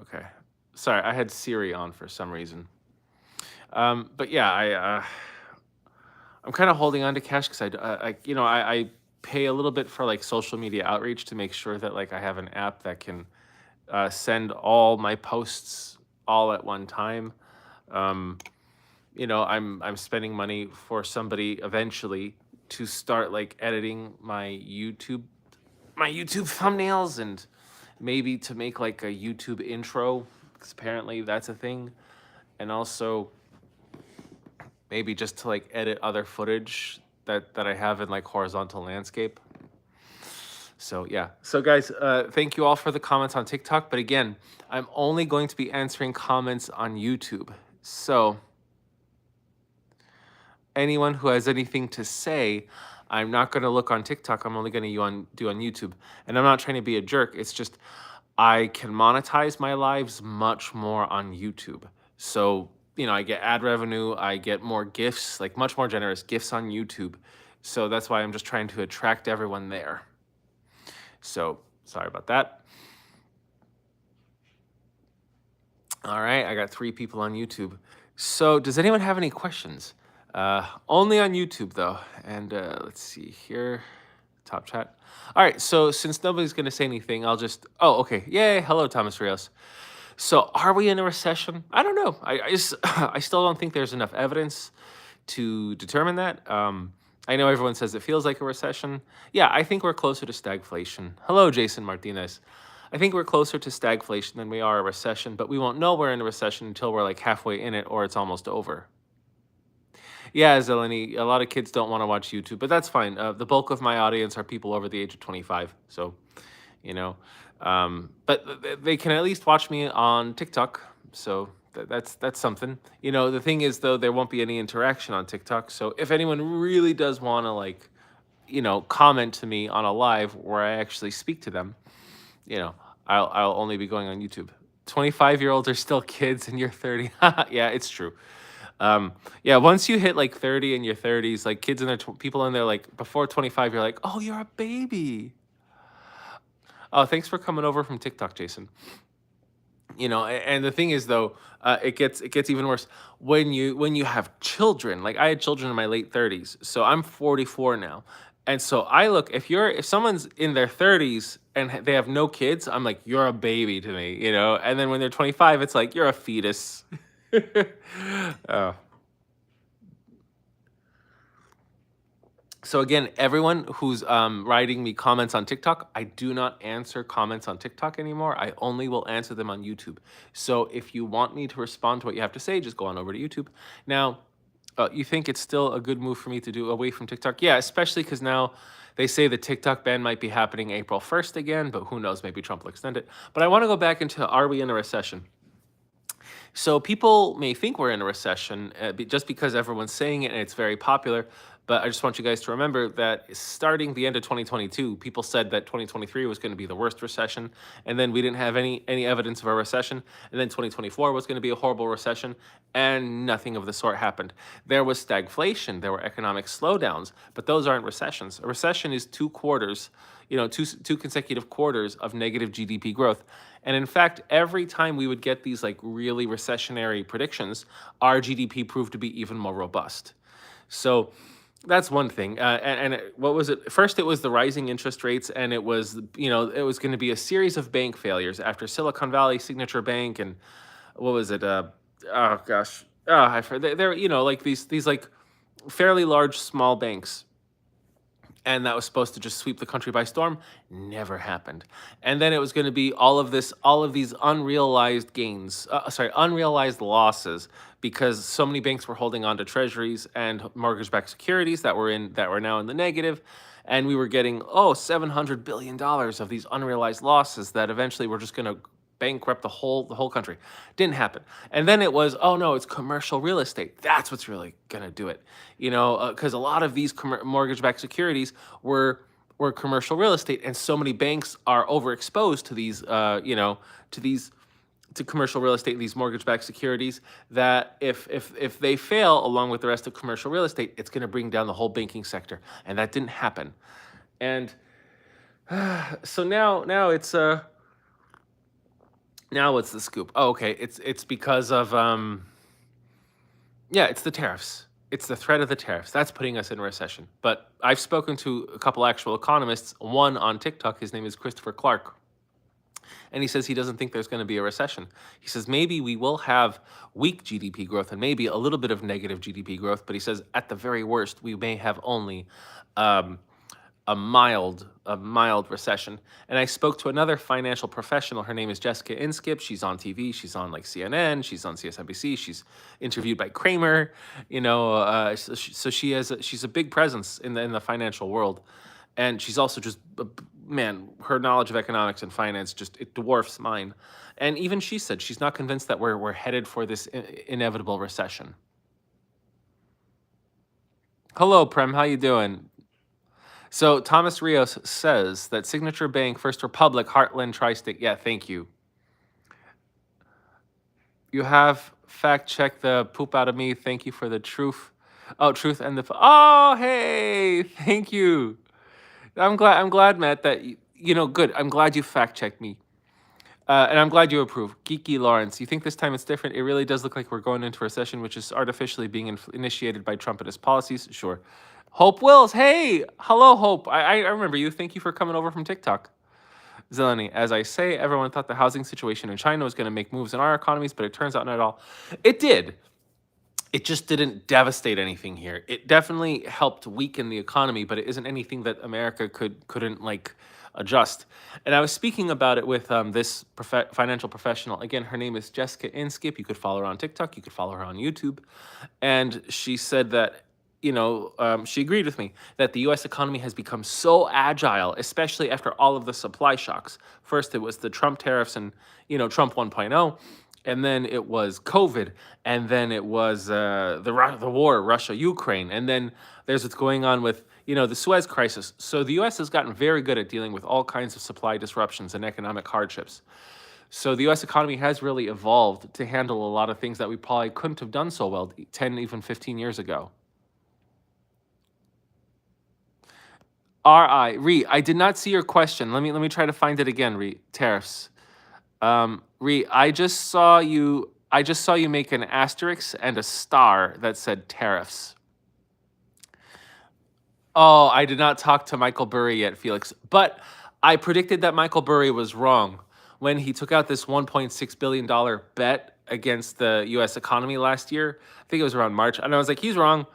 Okay. Sorry, I had Siri on for some reason. But yeah, I'm kind of holding on to cash because I pay a little bit for like social media outreach to make sure that like I have an app that can send all my posts all at one time. Um, I'm spending money for somebody eventually to start like editing my YouTube thumbnails and maybe to make like a YouTube intro because apparently that's a thing, and also maybe just to like edit other footage that I have in like horizontal landscape. So yeah. So guys, thank you all for the comments on TikTok. But again, I'm only going to be answering comments on YouTube. So anyone who has anything to say, I'm not going to look on TikTok. I'm only going to do on YouTube. And I'm not trying to be a jerk. It's just I can monetize my lives much more on YouTube. So, I get ad revenue, I get more gifts, like much more generous gifts on YouTube. So that's why I'm just trying to attract everyone there. So, sorry about that. All right, I got 3 people on YouTube. So, does anyone have any questions? Only on YouTube though. And let's see here, top chat. All right, so since nobody's going to say anything, I'll just. Oh, okay. Yay! Hello, Thomas Rios. So, are we in a recession? I don't know. I still don't think there's enough evidence to determine that. I know everyone says it feels like a recession. Yeah, I think we're closer to stagflation. Hello, Jason Martinez. I think we're closer to stagflation than we are a recession, but we won't know we're in a recession until we're like halfway in it or it's almost over. Yeah, Zeleny, a lot of kids don't want to watch YouTube, but that's fine. The bulk of my audience are people over the age of 25. So, you know, but they can at least watch me on TikTok. So that's something. The thing is, though, there won't be any interaction on TikTok. So if anyone really does want to, like, comment to me on a live where I actually speak to them, you know, I'll only be going on YouTube. 25-year-olds are still kids and you're 30. Yeah, it's true. Yeah, once you hit like 30 in your 30s, like kids in their people in there like before 25, you're like, "Oh, you're a baby." Oh, thanks for coming over from TikTok, Jason. And the thing is though, it gets even worse when you have children. Like I had children in my late 30s, so I'm 44 now. And so I look, if someone's in their 30s and they have no kids, I'm like, you're a baby to me. And then when they're 25, it's like you're a fetus. Oh. So again, everyone who's writing me comments on TikTok, I do not answer comments on TikTok anymore. I only will answer them on YouTube. So if you want me to respond to what you have to say, just go on over to YouTube. Now, you think it's still a good move for me to do away from TikTok? Yeah, especially because now they say the TikTok ban might be happening April 1st again, but who knows? Maybe Trump will extend it. But I want to go back into, are we in a recession? So people may think we're in a recession just because everyone's saying it and it's very popular. But I just want you guys to remember that starting the end of 2022, people said that 2023 was going to be the worst recession, and then we didn't have any evidence of a recession, and then 2024 was going to be a horrible recession, and nothing of the sort happened. There was stagflation, there were economic slowdowns, but those aren't recessions. A recession is 2 quarters, two consecutive quarters of negative GDP growth. And in fact, every time we would get these like really recessionary predictions, our GDP proved to be even more robust. So that's one thing. What was it? First, it was the rising interest rates, and it was going to be a series of bank failures after Silicon Valley, Signature Bank, and what was it? Oh gosh, I forgot. They're like these like fairly large small banks, and that was supposed to just sweep the country by storm. Never happened. And then it was going to be all of these unrealized gains, unrealized losses, because so many banks were holding on to treasuries and mortgage-backed securities that were now in the negative, and we were getting $700 billion of these unrealized losses that eventually were just going to bankrupt the whole country. Didn't happen. And then it was, oh no, it's commercial real estate. That's what's really gonna do it. Because a lot of these mortgage-backed securities were commercial real estate, and so many banks are overexposed to these, to commercial real estate, these mortgage-backed securities, that if they fail along with the rest of commercial real estate, it's going to bring down the whole banking sector, and that didn't happen. And so now Now what's the scoop? Oh, okay. It's because of yeah, it's the tariffs. It's the threat of the tariffs. That's putting us in a recession. But I've spoken to a couple actual economists, one on TikTok, his name is Christopher Clark, and he says he doesn't think there's going to be a recession. He says maybe we will have weak GDP growth and maybe a little bit of negative GDP growth, but he says at the very worst we may have only um, a mild recession. And I spoke to another financial professional. Her name is Jessica Inskip. She's on TV. She's on like CNN. She's on CSNBC. She's interviewed by Kramer. So she's a big presence in the financial world, and she's also just man. Her knowledge of economics and finance just it dwarfs mine. And even she said she's not convinced that we're headed for this inevitable recession. Hello, Prem. How you doing? So Thomas Rios says that Signature Bank, First Republic, Heartland, Tri-State. Yeah, thank you. You have fact checked the poop out of me. Thank you for the truth. Oh, truth and the. Oh, hey, thank you. I'm glad. I'm glad, Matt. That good. I'm glad you fact checked me. And I'm glad you approve. Geeky Lawrence, you think this time it's different? It really does look like we're going into a recession, which is artificially being initiated by Trump and his policies. Sure. Hope Wills, hey, hello, Hope. I remember you. Thank you for coming over from TikTok. Zeleny, as I say, everyone thought the housing situation in China was going to make moves in our economies, but it turns out not at all. It did. It just didn't devastate anything here. It definitely helped weaken the economy, but it isn't anything that America couldn't like adjust. And I was speaking about it with this financial professional. Again, her name is Jessica Inskip. You could follow her on TikTok. You could follow her on YouTube. And she said that she agreed with me that the U.S. economy has become so agile, especially after all of the supply shocks. First, it was the Trump tariffs and Trump 1.0, and then it was COVID, and then it was the war, Russia, Ukraine, and then there's what's going on with the Suez crisis. So the U.S. has gotten very good at dealing with all kinds of supply disruptions and economic hardships. So the U.S. economy has really evolved to handle a lot of things that we probably couldn't have done so well 10, even 15 years ago. I did not see your question. Let me try to find it again. Tariffs. I just saw you make an asterisk and a star that said tariffs. Oh, I did not talk to Michael Burry yet, Felix. But I predicted that Michael Burry was wrong when he took out this $1.6 billion bet against the U.S. economy last year. I think it was around March, and I was like, he's wrong.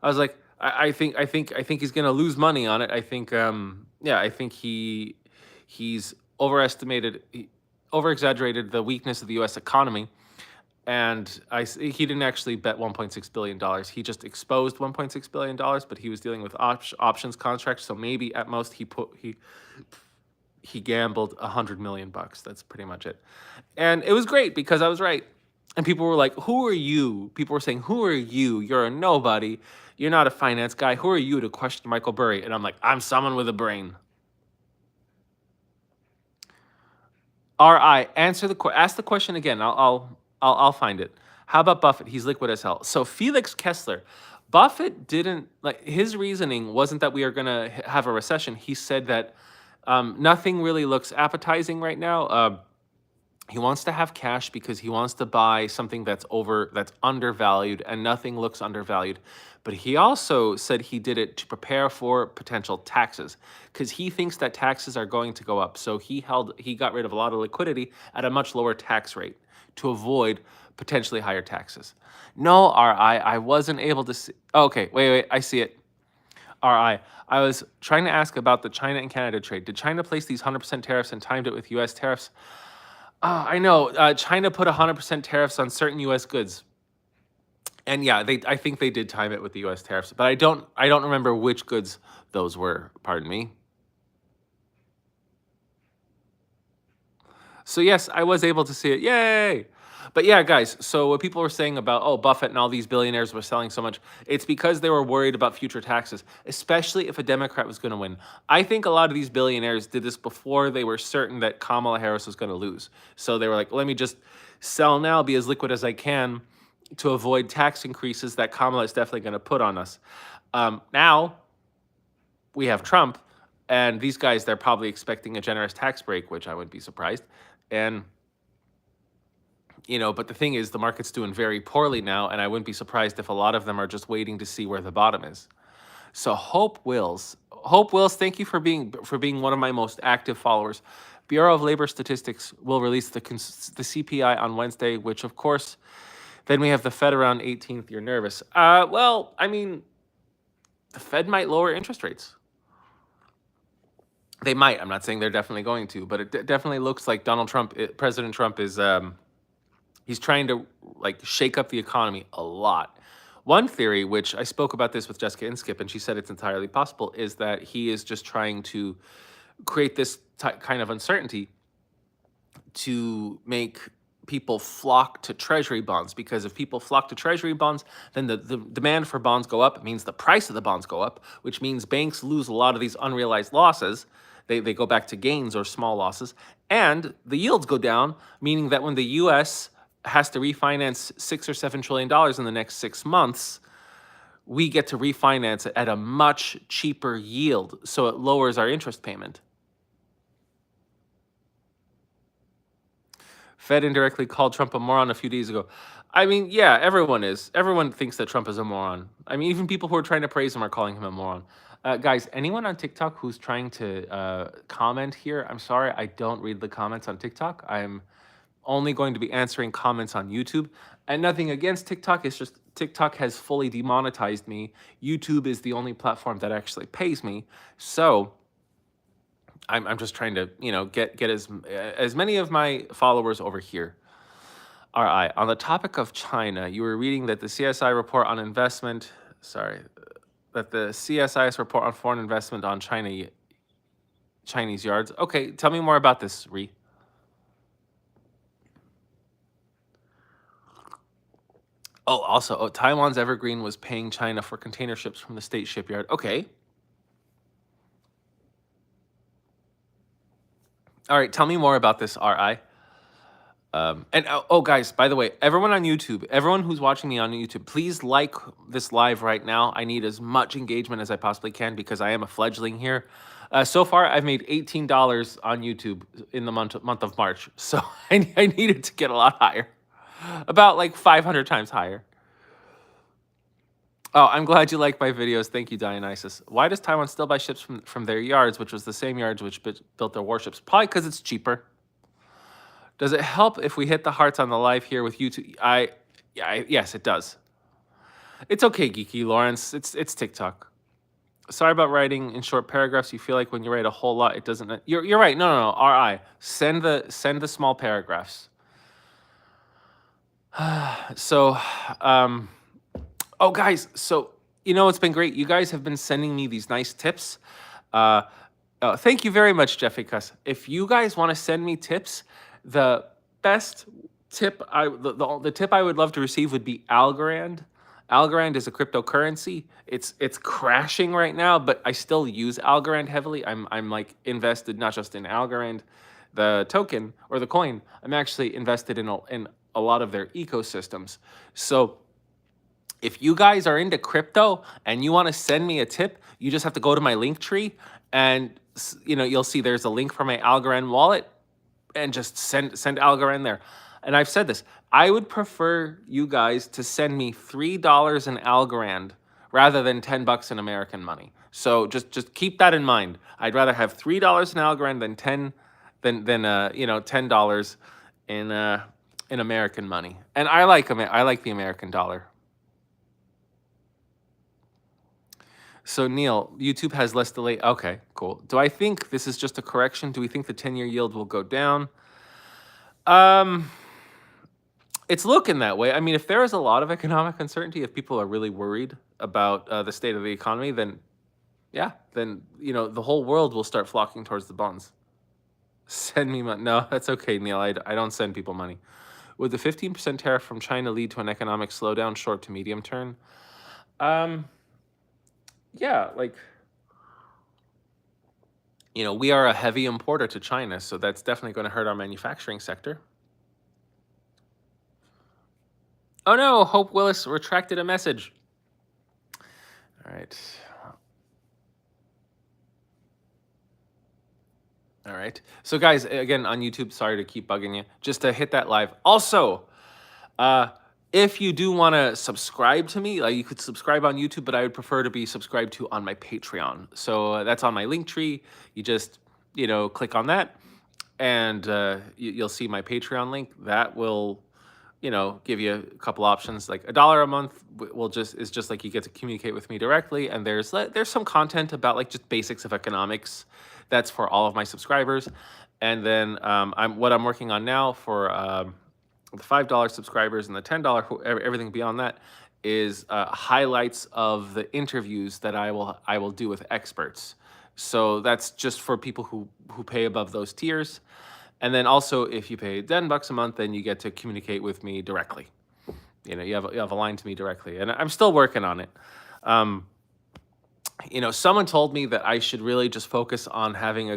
I was like, I think he's gonna lose money on it. I think he's over exaggerated the weakness of the U.S. economy, and he didn't actually bet $1.6 billion. He just exposed $1.6 billion, but he was dealing with options contracts. So maybe at most he gambled $100 million. That's pretty much it, and it was great because I was right. And people were like, "Who are you?" People were saying, "Who are you? You're a nobody. You're not a finance guy. Who are you to question Michael Burry?" And I'm like, "I'm someone with a brain." Ask the question again. I'll find it. How about Buffett? He's liquid as hell. So Felix Kessler, Buffett didn't like his reasoning wasn't that we are gonna have a recession. He said that nothing really looks appetizing right now. He wants to have cash because he wants to buy something that's undervalued, and nothing looks undervalued. But he also said he did it to prepare for potential taxes because he thinks that taxes are going to go up. So he got rid of a lot of liquidity at a much lower tax rate to avoid potentially higher taxes. No, I wasn't able to see. Oh, okay, wait, I see it. I was trying to ask about the China and Canada trade. Did China place these 100% tariffs and timed it with U.S. tariffs? I know. China put 100% tariffs on certain U.S. goods, and yeah, I think they did time it with the U.S. tariffs, but I don't remember which goods those were. Pardon me. So yes, I was able to see it. Yay! But yeah, guys, so what people were saying about, oh, Buffett and all these billionaires were selling so much, it's because they were worried about future taxes, especially if a Democrat was going to win. I think a lot of these billionaires did this before they were certain that Kamala Harris was going to lose. So they were like, let me just sell now, be as liquid as I can to avoid tax increases that Kamala is definitely going to put on us. Now we have Trump, and these guys, they're probably expecting a generous tax break, which I wouldn't be surprised. And But the thing is, the market's doing very poorly now, and I wouldn't be surprised if a lot of them are just waiting to see where the bottom is. So Hope Wills, thank you for being one of my most active followers. Bureau of Labor Statistics will release the CPI on Wednesday, which of course, then we have the Fed around 18th. You're nervous. Well, I mean, the Fed might lower interest rates. They might. I'm not saying they're definitely going to, but it definitely looks like President Trump is he's trying to like shake up the economy a lot. One theory, which I spoke about this with Jessica Inskip, and she said it's entirely possible, is that he is just trying to create this kind of uncertainty to make people flock to treasury bonds, because if people flock to treasury bonds, then the demand for bonds go up. It means the price of the bonds go up, which means banks lose a lot of these unrealized losses. They go back to gains or small losses, and the yields go down, meaning that when the US has to refinance $6 or $7 trillion in the next 6 months, we get to refinance it at a much cheaper yield, so it lowers our interest payment. Fed indirectly called Trump a moron a few days ago. I mean, yeah, everyone is. Everyone thinks that Trump is a moron. I mean, even people who are trying to praise him are calling him a moron. Guys, anyone on TikTok who's trying to comment here, I'm sorry, I don't read the comments on TikTok. I'm only going to be answering comments on YouTube. And nothing against TikTok, it's just TikTok has fully demonetized me. YouTube is the only platform that actually pays me. So I'm just trying to, get as many of my followers over here. All right, on the topic of China, you were reading that the CSI report on investment, that the CSIS report on foreign investment on Chinese yards. Okay, tell me more about this, Ree. Oh, also, Taiwan's Evergreen was paying China for container ships from the state shipyard. Okay. All right, tell me more about this, RI. Guys, by the way, everyone on YouTube, everyone who's watching me on YouTube, please like this live right now. I need as much engagement as I possibly can because I am a fledgling here. So far, I've made $18 on YouTube in the month of March, so I needed to get a lot higher, about like 500 times higher. Oh, I'm glad you like my videos. Thank you, Dionysus. Why does Taiwan still buy ships from their yards, which was the same yards which built their warships? Probably because it's cheaper. Does it help if we hit the hearts on the live here with YouTube? Yes, it does. It's okay, Geeky Lawrence. It's TikTok. Sorry about writing in short paragraphs. You feel like when you write a whole lot, it doesn't. You're right. No. RI. Send the small paragraphs. So, guys. So it's been great. You guys have been sending me these nice tips. Thank you very much, Jeffica. If you guys want to send me tips, the best tip the tip I would love to receive would be Algorand. Algorand is a cryptocurrency. It's crashing right now, but I still use Algorand heavily. I'm like invested not just in Algorand, the token or the coin. I'm actually invested in a lot of their ecosystems. So if you guys are into crypto and you want to send me a tip, you just have to go to my link tree and you'll see there's a link for my Algorand wallet and just send Algorand there. And I've said this, I would prefer you guys to send me $3 in Algorand rather than $10 in American money. So just keep that in mind. I'd rather have $3 in Algorand than $10 in American money. And I like the American dollar. So Neil, YouTube has less delay. Okay, cool. Do I think this is just a correction? Do we think the 10-year yield will go down? It's looking that way. I mean, if there is a lot of economic uncertainty, if people are really worried about the state of the economy, then the whole world will start flocking towards the bonds. Send me money. No, that's okay, Neil. I don't send people money. Would the 15% tariff from China lead to an economic slowdown short to medium term? Yeah, we are a heavy importer to China, so that's definitely going to hurt our manufacturing sector. Oh no, Hope Willis retracted a message. All right. All right. So guys, again, on YouTube, sorry to keep bugging you. Just to hit that live. Also, Uh, if you do want to subscribe to me, like you could subscribe on YouTube, but I would prefer to be subscribed to on my Patreon. So that's on my link tree. You just, click on that, and you'll see my Patreon link. That will, give you a couple options. Like $1 a month will just is just like you get to communicate with me directly, and there's some content about like just basics of economics. That's for all of my subscribers, and then I'm working on now for the $5 subscribers and the $10 everything beyond that is highlights of the interviews that I will do with experts. So that's just for people who pay above those tiers. And then also, if you pay $10 a month, then you get to communicate with me directly. You have a line to me directly, and I'm still working on it. Um, Someone told me that I should really just focus on having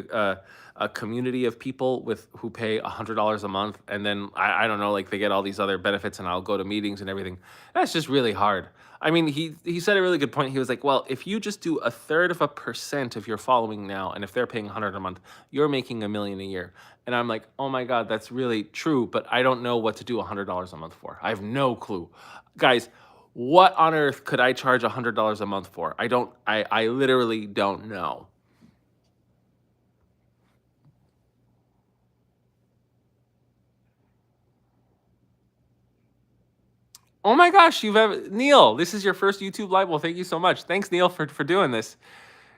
a community of people who pay $100 a month, and then I don't know, like they get all these other benefits, and I'll go to meetings and everything. That's just really hard. I mean, he said a really good point. He was like, well, if you just do 1/3% of your following now, and if they're paying 100 a month, you're making $1 million a year. And I'm like, oh my God, that's really true, but I don't know what to do $100 a month for. I have no clue, guys. What on earth could I charge $100 a month for? I literally don't know. Oh my gosh, Neil, this is your first YouTube live. Well, thank you so much. Thanks, Neil, for doing this.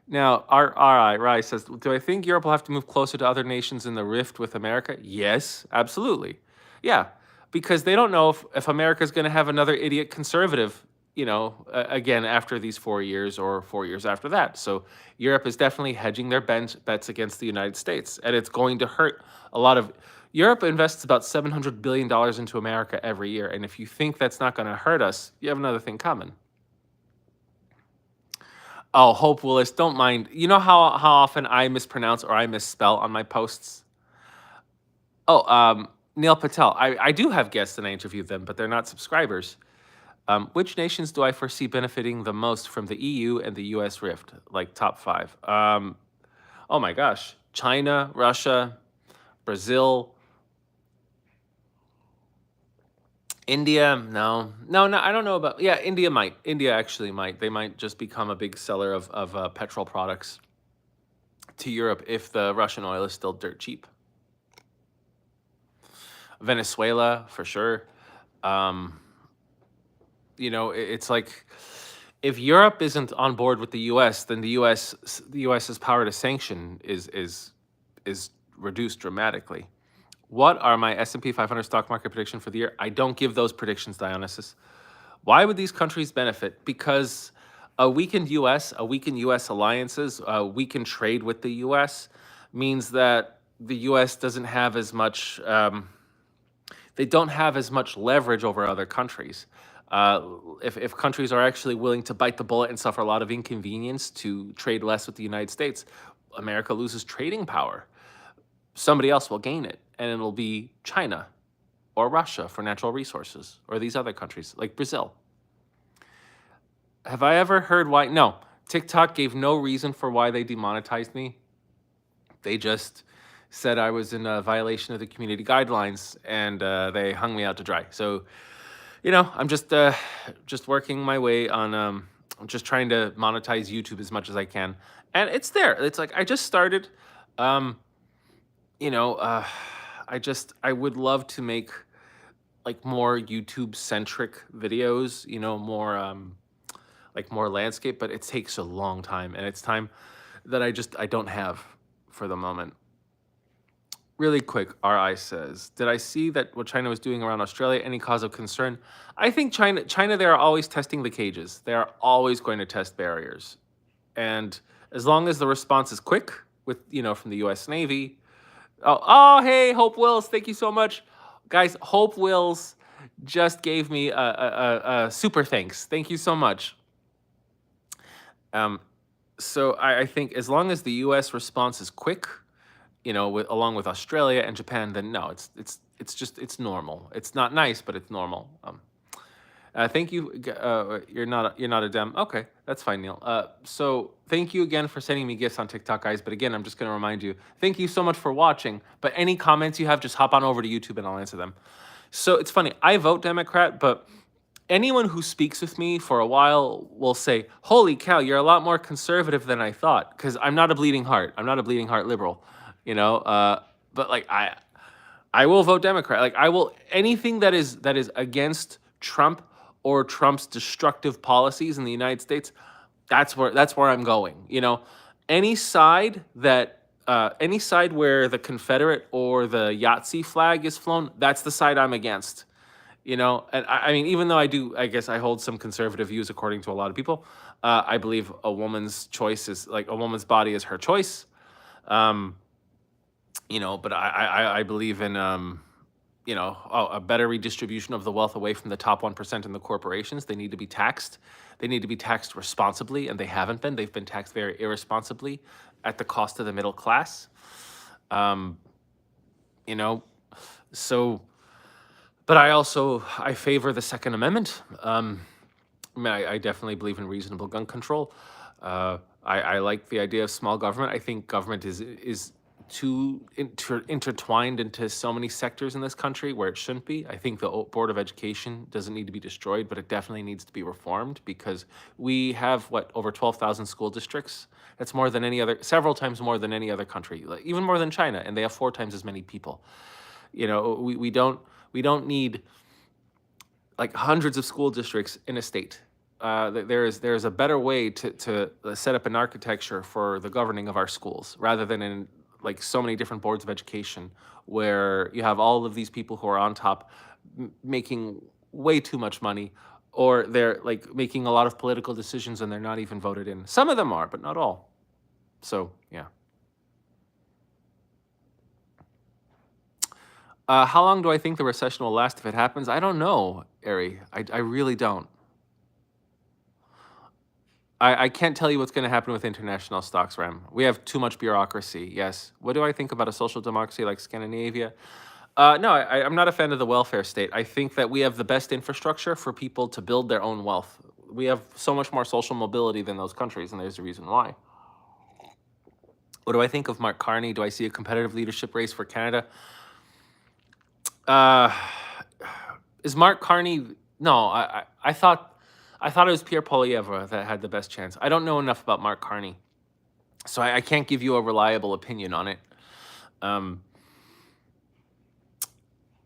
Now, Rai says, do I think Europe will have to move closer to other nations in the rift with America? Yes, absolutely. Yeah, because they don't know if America's going to have another idiot conservative, again after these 4 years or 4 years after that. So Europe is definitely hedging their bets against the United States, and it's going to hurt a lot of. Europe invests about $700 billion into America every year, and if you think that's not going to hurt us, you have another thing coming. Oh, Hope Willis, don't mind. You know how often I mispronounce or I misspell on my posts? Oh, Neil Patel. I do have guests and I interview them, but they're not subscribers. Which nations do I foresee benefiting the most from the EU and the US rift? Like top five. Oh my gosh. China, Russia, Brazil, India. No, no, no. I don't know about. Yeah, India might. India actually might. They might just become a big seller of petrol products to Europe if the Russian oil is still dirt cheap. Venezuela, for sure. It's like if Europe isn't on board with the US, then the US's power to sanction is reduced dramatically. What are my S&P 500 stock market prediction for the year? I don't give those predictions, Dionysus. Why would these countries benefit? Because a weakened US alliances, a weakened trade with the US means that the US doesn't have as much, they don't have as much leverage over other countries. If countries are actually willing to bite the bullet and suffer a lot of inconvenience to trade less with the United States, America loses trading power. Somebody else will gain it, and it'll be China or Russia for natural resources, or these other countries like Brazil. Have I ever heard why? No, TikTok gave no reason for why they demonetized me. They just said I was in a violation of the community guidelines, and they hung me out to dry. So, I'm just working my way on. I'm just trying to monetize YouTube as much as I can, and it's there. It's like I just started. You know, I would love to make like more YouTube centric videos, more like more landscape, but it takes a long time, and it's time that I don't have for the moment. Really quick, RI says, did I see that what China was doing around Australia any cause of concern? I think China they are always testing the cages. They are always going to test barriers. And as long as the response is quick with, from the US Navy. Oh, hey, Hope Wills, thank you so much. Guys, Hope Wills just gave me a super thanks. Thank you so much. So I think as long as the US response is quick, along with Australia and Japan, then no, it's normal. It's not nice, but it's normal. Thank you. You're not a Dem. Okay, that's fine, Neil. So thank you again for sending me gifts on TikTok, guys. But again, I'm just gonna remind you, thank you so much for watching. But any comments you have, just hop on over to YouTube and I'll answer them. So it's funny. I vote Democrat, but anyone who speaks with me for a while will say, "Holy cow, you're a lot more conservative than I thought." Because I'm not a bleeding heart. I'm not a bleeding heart liberal, you know. But like I will vote Democrat. Like I will anything that is against Trump or Trump's destructive policies in the United States. That's where I'm going. You know, any side where the Confederate or the Yahtzee flag is flown, that's the side I'm against. You know, and I mean, even though I guess I hold some conservative views according to a lot of people. I believe a woman's choice is like a woman's body is her choice. Um, you know, but I believe in a better redistribution of the wealth away from the top 1% in the corporations. They need to be taxed. They need to be taxed responsibly, and they haven't been. They've been taxed very irresponsibly at the cost of the middle class. Um, you know, so but I favor the Second Amendment. I mean, I definitely believe in reasonable gun control. I like the idea of small government. I think government is too intertwined into so many sectors in this country where it shouldn't be. I think the Board of Education doesn't need to be destroyed, but it definitely needs to be reformed because we have what over 12,000 school districts. That's more than any other, several times more than any other country, like, even more than China, and they have 4 times as many people. You know, we don't need like hundreds of school districts in a state. There is a better way to set up an architecture for the governing of our schools rather than in like so many different boards of education where you have all of these people who are on top making way too much money, or they're like making a lot of political decisions and they're not even voted in. Some of them are, but not all. So yeah. How long do I think the recession will last if it happens? I don't know, Ari. I really don't. I can't tell you what's going to happen with international stocks, Rem. We have too much bureaucracy, yes. What do I think about a social democracy like Scandinavia? No, I'm not a fan of the welfare state. I think that we have the best infrastructure for people to build their own wealth. We have so much more social mobility than those countries, and there's a reason why. What do I think of Mark Carney? Do I see a competitive leadership race for Canada? Uh, is Mark Carney? No, I thought it was Pierre Poilievre that had the best chance. I don't know enough about Mark Carney, so I can't give you a reliable opinion on it. Um,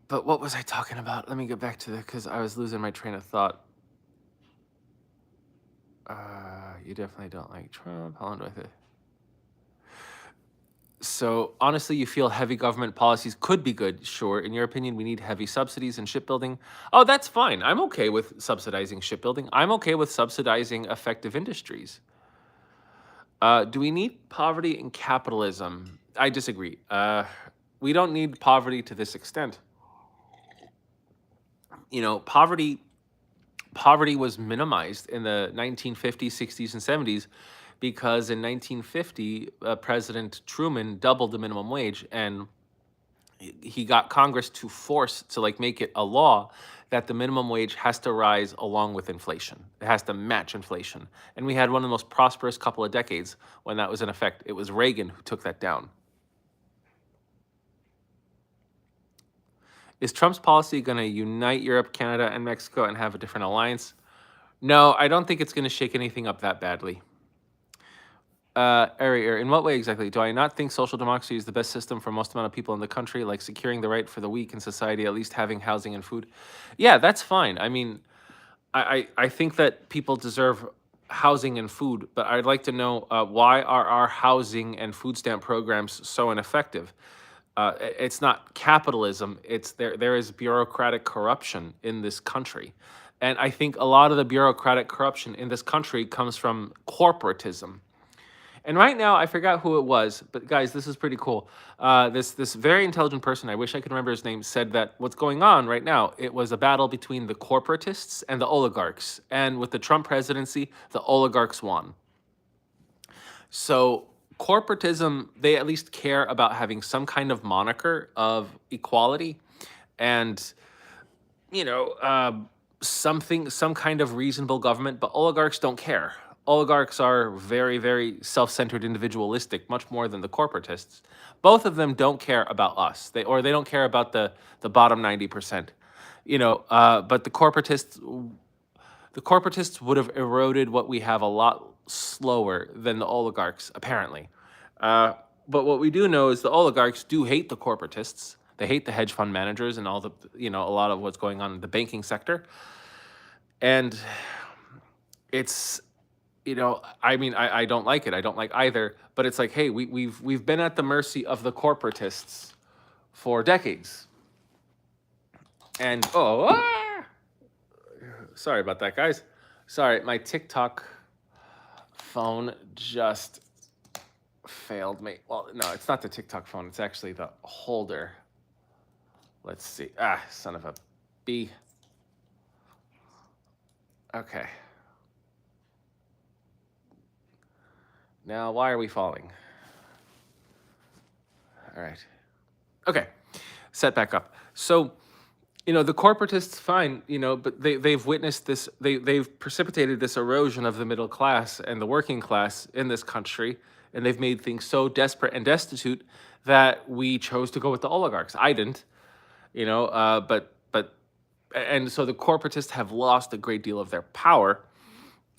but what was I talking about? Let me get back to the because I was losing my train of thought. You definitely don't like Trump. How long do I think? So honestly, you feel heavy government policies could be good. Sure, in your opinion, we need heavy subsidies in shipbuilding. Oh, that's fine. I'm okay with subsidizing shipbuilding. I'm okay with subsidizing effective industries. Do we need poverty in capitalism? I disagree. We don't need poverty to this extent. You know, poverty was minimized in the 1950s, 60s, and 70s because in 1950, President Truman doubled the minimum wage, and he got Congress to force to like make it a law that the minimum wage has to rise along with inflation. It has to match inflation. And we had one of the most prosperous couple of decades when that was in effect. It was Reagan who took that down. Is Trump's policy going to unite Europe, Canada, and Mexico and have a different alliance? No, I don't think it's going to shake anything up that badly. Ari, in what way exactly? Do I not think social democracy is the best system for most amount of people in the country, like securing the right for the weak in society, at least having housing and food? Yeah, that's fine. I mean, I think that people deserve housing and food, but I'd like to know why are our housing and food stamp programs so ineffective? It's not capitalism. It's there is bureaucratic corruption in this country. And I think a lot of the bureaucratic corruption in this country comes from corporatism. And right now, I forgot who it was, but guys, this is pretty cool. This very intelligent person, I wish I could remember his name, said that what's going on right now, it was a battle between the corporatists and the oligarchs. And with the Trump presidency, the oligarchs won. So corporatism, they at least care about having some kind of moniker of equality and, you know, some kind of reasonable government, but oligarchs don't care. Oligarchs are very, very self-centered, individualistic, much more than the corporatists. Both of them don't care about us. They don't care about the bottom 90%. But the corporatists would have eroded what we have a lot slower than the oligarchs, apparently. Uh, but what we do know is the oligarchs do hate the corporatists. They hate the hedge fund managers and all a lot of what's going on in the banking sector. And it's, I mean, I don't like it. I don't like either. But it's like, hey, we've been at the mercy of the corporatists for decades. And sorry about that, guys. Sorry, my TikTok phone just failed me. Well, no, it's not the TikTok phone. It's actually the holder. Let's see. Son of a B. Okay. Now, why are we falling? All right. Okay. Set back up. So, the corporatists, fine, but they've witnessed this, they've precipitated this erosion of the middle class and the working class in this country, and they've made things so desperate and destitute that we chose to go with the oligarchs. I didn't, and so the corporatists have lost a great deal of their power.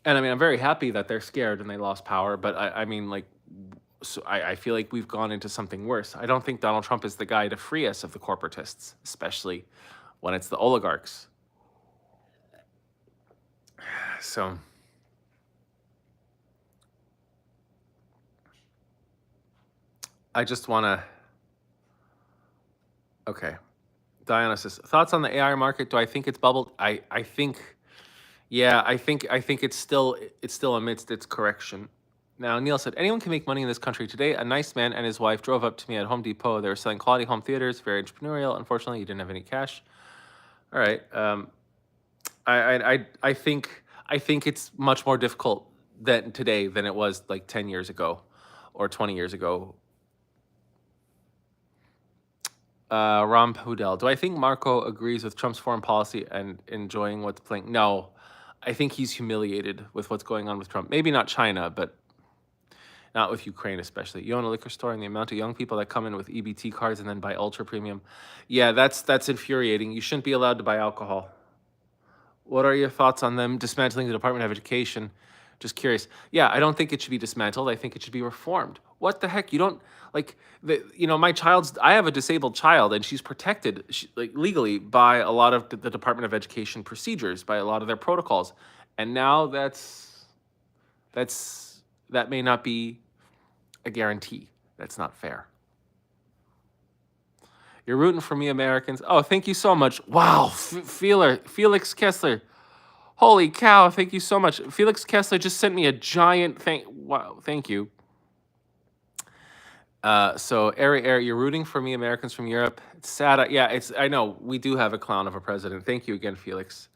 And I mean, I'm very happy that they're scared and they lost power, but I mean, like, so I feel like we've gone into something worse. I don't think Donald Trump is the guy to free us of the corporatists, especially when it's the oligarchs. So I just want to. Okay. Dionysus, thoughts on the AI market? Do I think it's bubbled? I think, yeah, I think it's still amidst its correction. Now, Neil said, anyone can make money in this country today. A nice man and his wife drove up to me at Home Depot. They were selling quality home theaters, very entrepreneurial. Unfortunately, he didn't have any cash. All right. I think it's much more difficult than today than it was like 10 years ago or 20 years ago. Ram Hudel, do I think Marco agrees with Trump's foreign policy and enjoying what's playing? No, I think he's humiliated with what's going on with Trump. Maybe not China, but not with Ukraine especially. You own a liquor store, and the amount of young people that come in with EBT cards and then buy ultra premium. Yeah, that's infuriating. You shouldn't be allowed to buy alcohol. What are your thoughts on them dismantling the Department of Education? Just curious. Yeah, I don't think it should be dismantled. I think it should be reformed. What the heck? You don't like my child's. I have a disabled child, and she's protected like legally by a lot of the Department of Education procedures, by a lot of their protocols, and now that may not be a guarantee. That's not fair. You're rooting for me, Americans. Oh, thank you so much. Wow, Felix Kessler. Holy cow, thank you so much. Felix Kessler just sent me a giant thank. Wow, thank you. So, Air, you're rooting for me, Americans from Europe. It's sad. Yeah, I know we do have a clown of a president. Thank you again, Felix.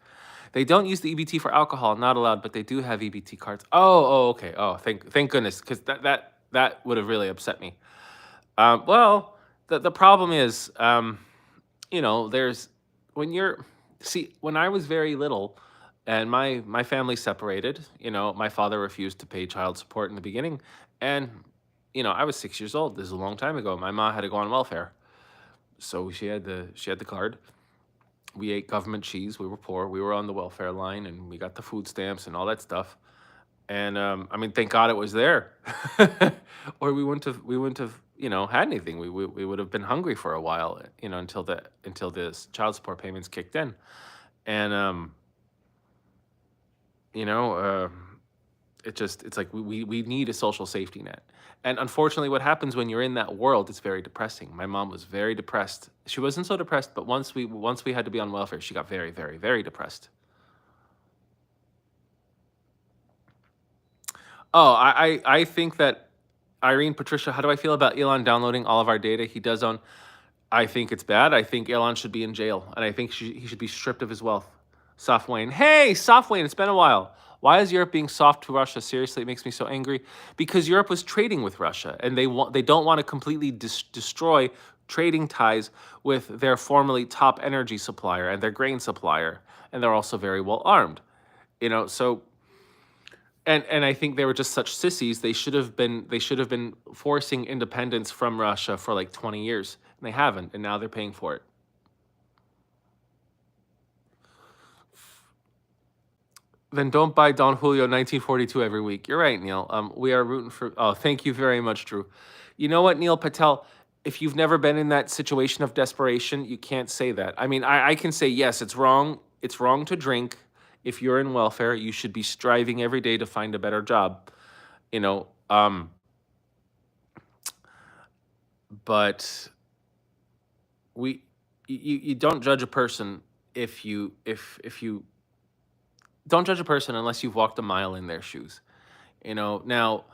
They don't use the EBT for alcohol, not allowed, but they do have EBT cards. Okay. Oh, thank goodness, because that would have really upset me. Well, the problem is, there's when I was very little, and my family separated. My father refused to pay child support in the beginning, and I was 6 years old. This is a long time ago. My mom had to go on welfare, so she had the card. We ate government cheese. We were poor. We were on the welfare line, and we got the food stamps and all that stuff. And I mean, thank God it was there, or we wouldn't have had anything. We would have been hungry for a while, until the child support payments kicked in, and you know, uh, it's like we need a social safety net. And unfortunately, what happens when you're in that world, it's very depressing. My mom was very depressed. She wasn't so depressed, but once we had to be on welfare, she got very, very, very depressed. Oh, I think that Irene, Patricia, how do I feel about Elon downloading all of our data he does own? I think it's bad. I think Elon should be in jail, and I think he should be stripped of his wealth. Soft Wayne, hey, Soft Wayne, it's been a while. Why is Europe being soft to Russia? Seriously, it makes me so angry. Because Europe was trading with Russia, and they don't want to completely destroy trading ties with their formerly top energy supplier and their grain supplier, and they're also very well armed. So and I think they were just such sissies. They should have been forcing independence from Russia for like 20 years, and they haven't, and now they're paying for it. Then don't buy Don Julio 1942 every week. You're right, Neil. We are rooting for. Oh, thank you very much, Drew. You know what, Neil Patel? If you've never been in that situation of desperation, you can't say that. I mean, I can say yes, it's wrong. It's wrong to drink. If you're in welfare, you should be striving every day to find a better job. You know, but we, you don't judge a person if you don't judge a person unless you've walked a mile in their shoes. Now,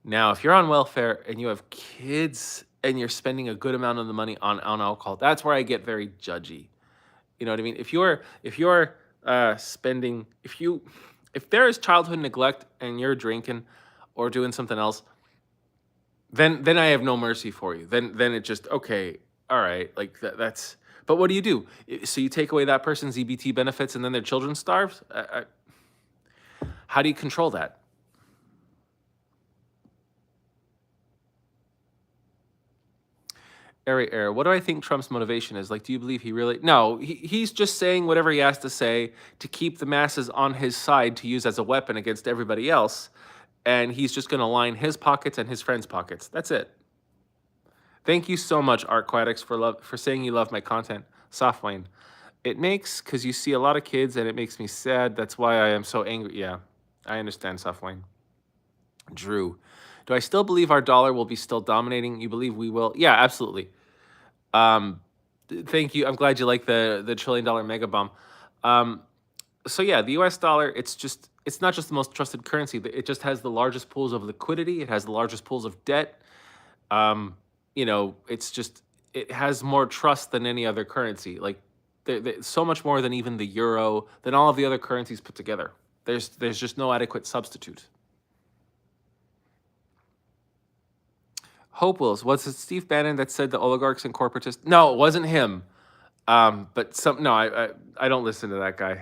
if you're on welfare and you have kids and you're spending a good amount of the money on alcohol, that's where I get very judgy. You know what I mean? If you're spending if there is childhood neglect and you're drinking or doing something else, then I have no mercy for you. Then it just okay, all right, like that's. But what do you do? So you take away that person's EBT benefits and then their children starve? How do you control that? Air. What do I think Trump's motivation is? Like, do you believe he really? No, he's just saying whatever he has to say to keep the masses on his side to use as a weapon against everybody else, and he's just going to line his pockets and his friends' pockets. That's it. Thank you so much, Artquatics, for saying you love my content. Soft Wayne. It makes because you see a lot of kids, and it makes me sad. That's why I am so angry. Yeah, I understand, Soft Wayne. Drew. Do I still believe our dollar will be still dominating? You believe we will? Yeah, absolutely. Um, Thank you. I'm glad you like the $1 trillion mega bomb. So yeah, the U.S. dollar. It's not just the most trusted currency. It just has the largest pools of liquidity. It has the largest pools of debt. It has more trust than any other currency. Like so much more than even the euro, than all of the other currencies put together. There's just no adequate substitute. Hope Wills. Was it Steve Bannon that said the oligarchs and corporatists? No, it wasn't him. But some no, I don't listen to that guy.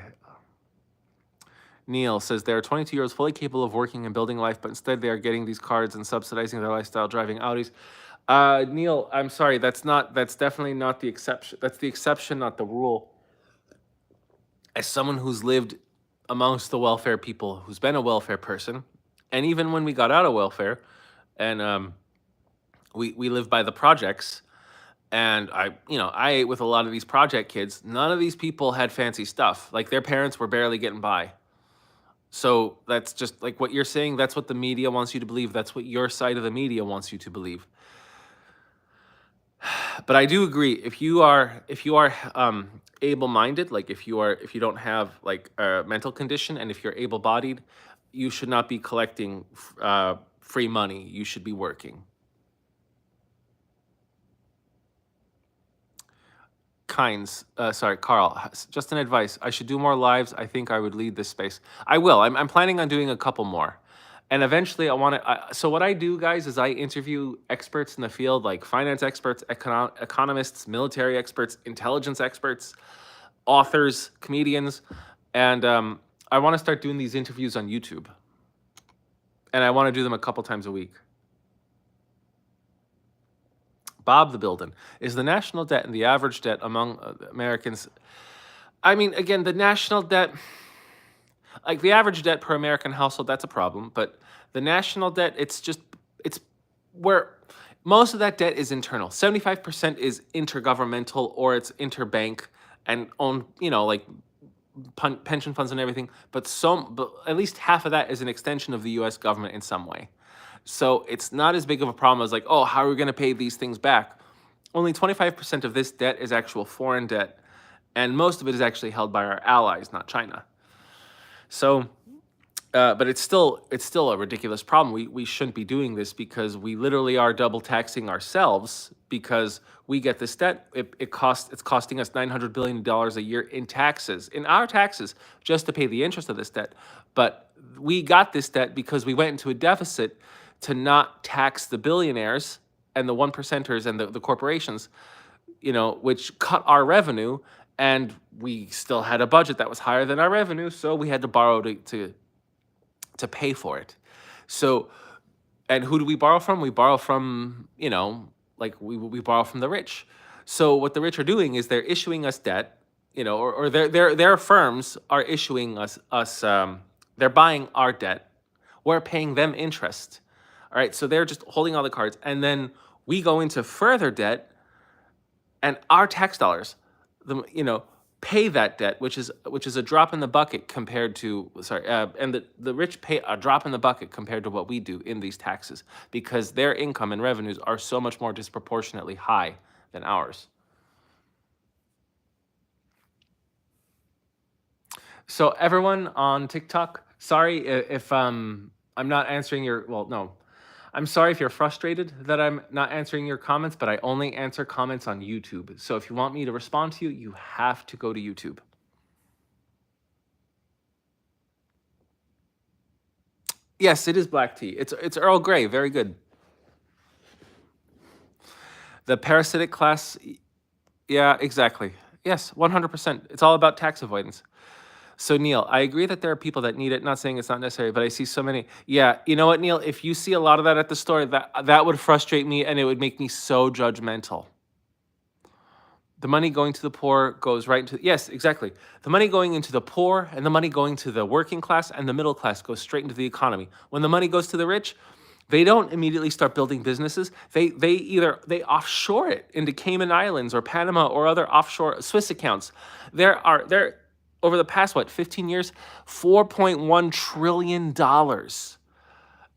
Neil says they are 22-year-olds fully capable of working and building life, but instead they are getting these cards and subsidizing their lifestyle, driving Audis. Neil, I'm sorry, that's definitely not the exception. That's the exception, not the rule. As someone who's lived amongst the welfare people, who's been a welfare person, and even when we got out of welfare, and we live by the projects, and I ate with a lot of these project kids. None of these people had fancy stuff. Like their parents were barely getting by. So that's just like what you're saying. That's what the media wants you to believe. That's what your side of the media wants you to believe. But I do agree. If you are able-minded, like if you don't have like a mental condition, and if you're able-bodied, you should not be collecting free money. You should be working. Carl, just an advice. I should do more lives. I think I would lead this space. I will. I'm planning on doing a couple more. And eventually I want to, so what I do, guys, is I interview experts in the field, like finance experts, economists, military experts, intelligence experts, authors, comedians. And I want to start doing these interviews on YouTube. And I want to do them a couple times a week. Bob the Buildin. Is the national debt and the average debt among Americans? I mean, again, the national debt, like the average debt per American household, that's a problem. But the national debt, it's where most of that debt is internal. 75% is intergovernmental or it's interbank and owned, like pension funds and everything. But at least half of that is an extension of the U.S. government in some way. So it's not as big of a problem as like, oh, how are we going to pay these things back? Only 25% of this debt is actual foreign debt, and most of it is actually held by our allies, not China. So, but it's still a ridiculous problem. We shouldn't be doing this because we literally are double taxing ourselves because we get this debt. It's costing us $900 billion a year in our taxes, just to pay the interest of this debt. But we got this debt because we went into a deficit to not tax the billionaires and the one percenters and the corporations, which cut our revenue, and we still had a budget that was higher than our revenue, so we had to borrow to pay for it. So, and who do we borrow from? We borrow from, we borrow from the rich. So what the rich are doing is they're issuing us debt, or their firms are issuing us They're buying our debt. We're paying them interest. All right, so they're just holding all the cards, and then we go into further debt, and our tax dollars, pay that debt, which is a drop in the bucket compared to and the rich pay a drop in the bucket compared to what we do in these taxes because their income and revenues are so much more disproportionately high than ours. So everyone on TikTok, sorry if I'm not answering your no. I'm sorry if you're frustrated that I'm not answering your comments, but I only answer comments on YouTube. So if you want me to respond to you, you have to go to YouTube. Yes, it is black tea. It's Earl Grey. Very good. The parasitic class. Yeah, exactly. Yes, 100%. It's all about tax avoidance. So Neil, I agree that there are people that need it. Not saying it's not necessary, but I see so many. Yeah, you know what, Neil? If you see a lot of that at the store, that would frustrate me, and it would make me so judgmental. The money going to the poor goes right into, yes, exactly. The money going into the poor and the money going to the working class and the middle class goes straight into the economy. When the money goes to the rich, they don't immediately start building businesses. They offshore it into Cayman Islands or Panama or other offshore Swiss accounts. There over the past 15 years, $4.1 trillion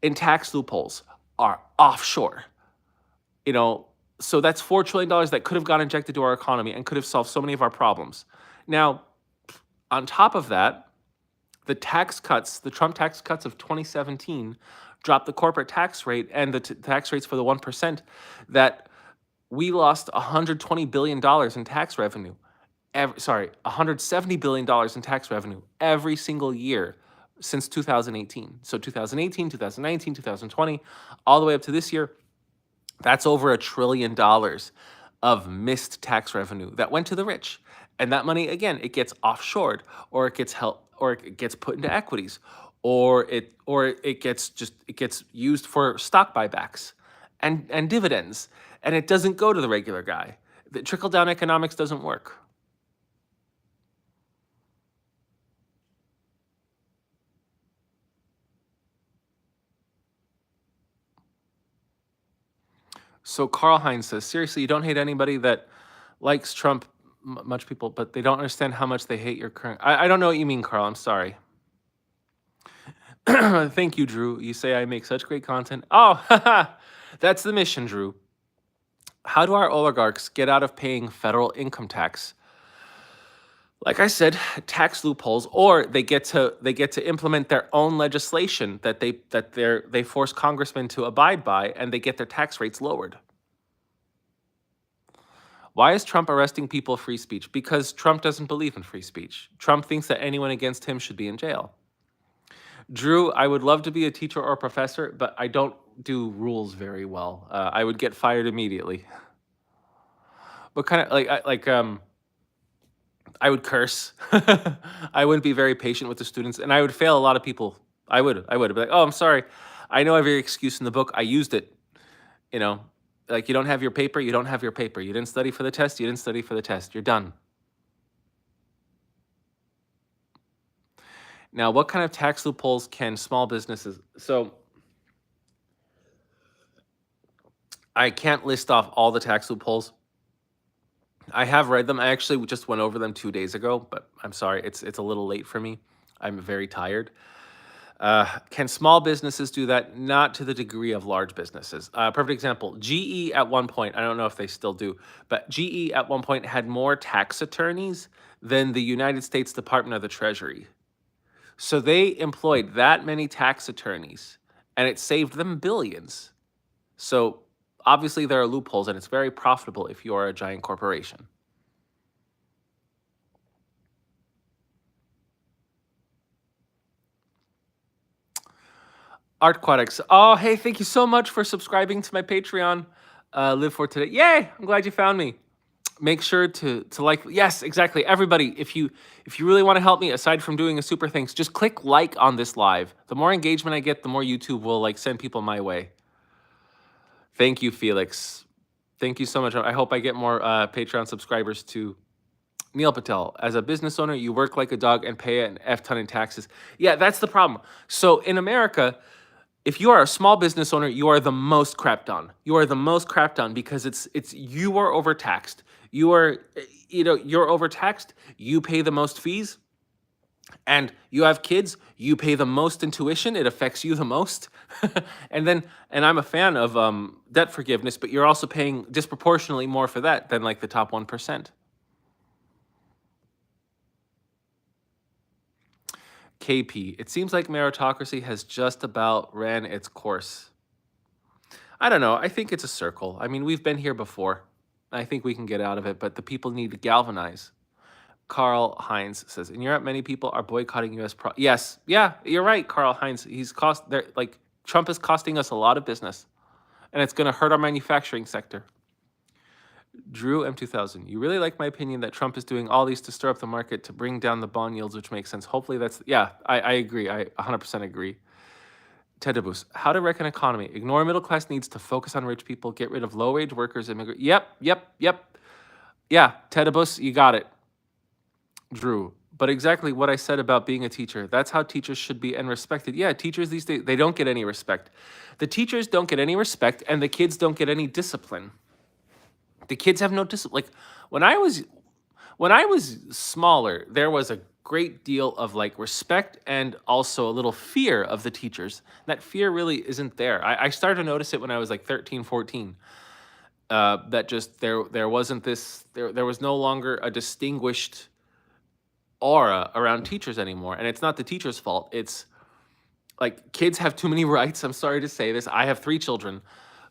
in tax loopholes are offshore. So that's $4 trillion that could have got injected to our economy and could have solved so many of our problems. Now, on top of that, the Trump tax cuts of 2017 dropped the corporate tax rate and the tax rates for the 1%, that we lost $120 billion in tax revenue. $170 billion in tax revenue every single year since 2018. So 2018, 2019, 2020, all the way up to this year, that's over $1 trillion of missed tax revenue that went to the rich. And that money, again, it gets offshored, or it gets or it gets put into equities, or it gets used for stock buybacks and dividends, and it doesn't go to the regular guy. The trickle down economics doesn't work. So Carl Heinz says, seriously, you don't hate anybody that likes Trump, much people, but they don't understand how much they hate your current. I don't know what you mean, Carl. I'm sorry. Thank you, Drew. You say I make such great content. Oh, that's the mission, Drew. How do our oligarchs get out of paying federal income tax? Like I said, tax loopholes, or they get to implement their own legislation that they force congressmen to abide by, and they get their tax rates lowered. Why is Trump arresting people free speech? Because Trump doesn't believe in free speech. Trump thinks that anyone against him should be in jail. Drew, I would love to be a teacher or a professor, but I don't do rules very well. I would get fired immediately. But kind of I would curse. I wouldn't be very patient with the students, and I would fail a lot of people. I would be like, oh, I'm sorry. I know every excuse in the book. I used it. Like, you don't have your paper, you don't have your paper. You didn't study for the test, you didn't study for the test. You're done. Now, what kind of tax loopholes can small businesses? So I can't list off all the tax loopholes. I have read them. I actually just went over them 2 days ago, but I'm sorry, it's a little late for me. I'm very tired. Can small businesses do that? Not to the degree of large businesses. Perfect example, GE at one point, I don't know if they still do, but GE at one point had more tax attorneys than the United States Department of the Treasury. So they employed that many tax attorneys, and it saved them billions. So obviously there are loopholes, and it's very profitable if you are a giant corporation. Art Aquatics. Oh, hey, thank you so much for subscribing to my Patreon. Live for today. Yay! I'm glad you found me. Make sure to like. Yes, exactly. Everybody, if you really want to help me, aside from doing a super thanks, just click like on this live. The more engagement I get, the more YouTube will send people my way. Thank you, Felix. Thank you so much. I hope I get more Patreon subscribers too. Neil Patel, as a business owner, you work like a dog and pay an F ton in taxes. Yeah, that's the problem. So in America, if you are a small business owner, you are the most crapped on. You are the most crapped on because it's you are overtaxed. You are you're overtaxed. You pay the most fees, and you have kids. You pay the most in tuition. It affects you the most. And I'm a fan of debt forgiveness, but you're also paying disproportionately more for that than like the top 1%. KP, it seems like meritocracy has just about ran its course. I don't know. I think it's a circle. I mean, we've been here before. I think we can get out of it, but the people need to galvanize. Carl Heinz says, in Europe, many people are boycotting U.S. Yes, yeah, you're right, Carl Heinz. Trump is costing us a lot of business, and it's going to hurt our manufacturing sector. Drew M2000, you really like my opinion that Trump is doing all these to stir up the market to bring down the bond yields, which makes sense. Hopefully that's, yeah, I agree. I 100% agree. Tedabus, how to wreck an economy. Ignore middle class needs to focus on rich people, get rid of low wage workers, immigrant. Yep. Yeah, Tedabus, you got it. Drew, but exactly what I said about being a teacher. That's how teachers should be and respected. Yeah, teachers these days, they don't get any respect. The teachers don't get any respect, and the kids don't get any discipline. The kids have no discipline. Like when I was smaller, there was a great deal of like respect and also a little fear of the teachers. That fear really isn't there. I started to notice it when I was like 13, 14. That just there wasn't this there was no longer a distinguished aura around teachers anymore. And it's not the teacher's fault. It's like kids have too many rights. I'm sorry to say this. I have 3 children,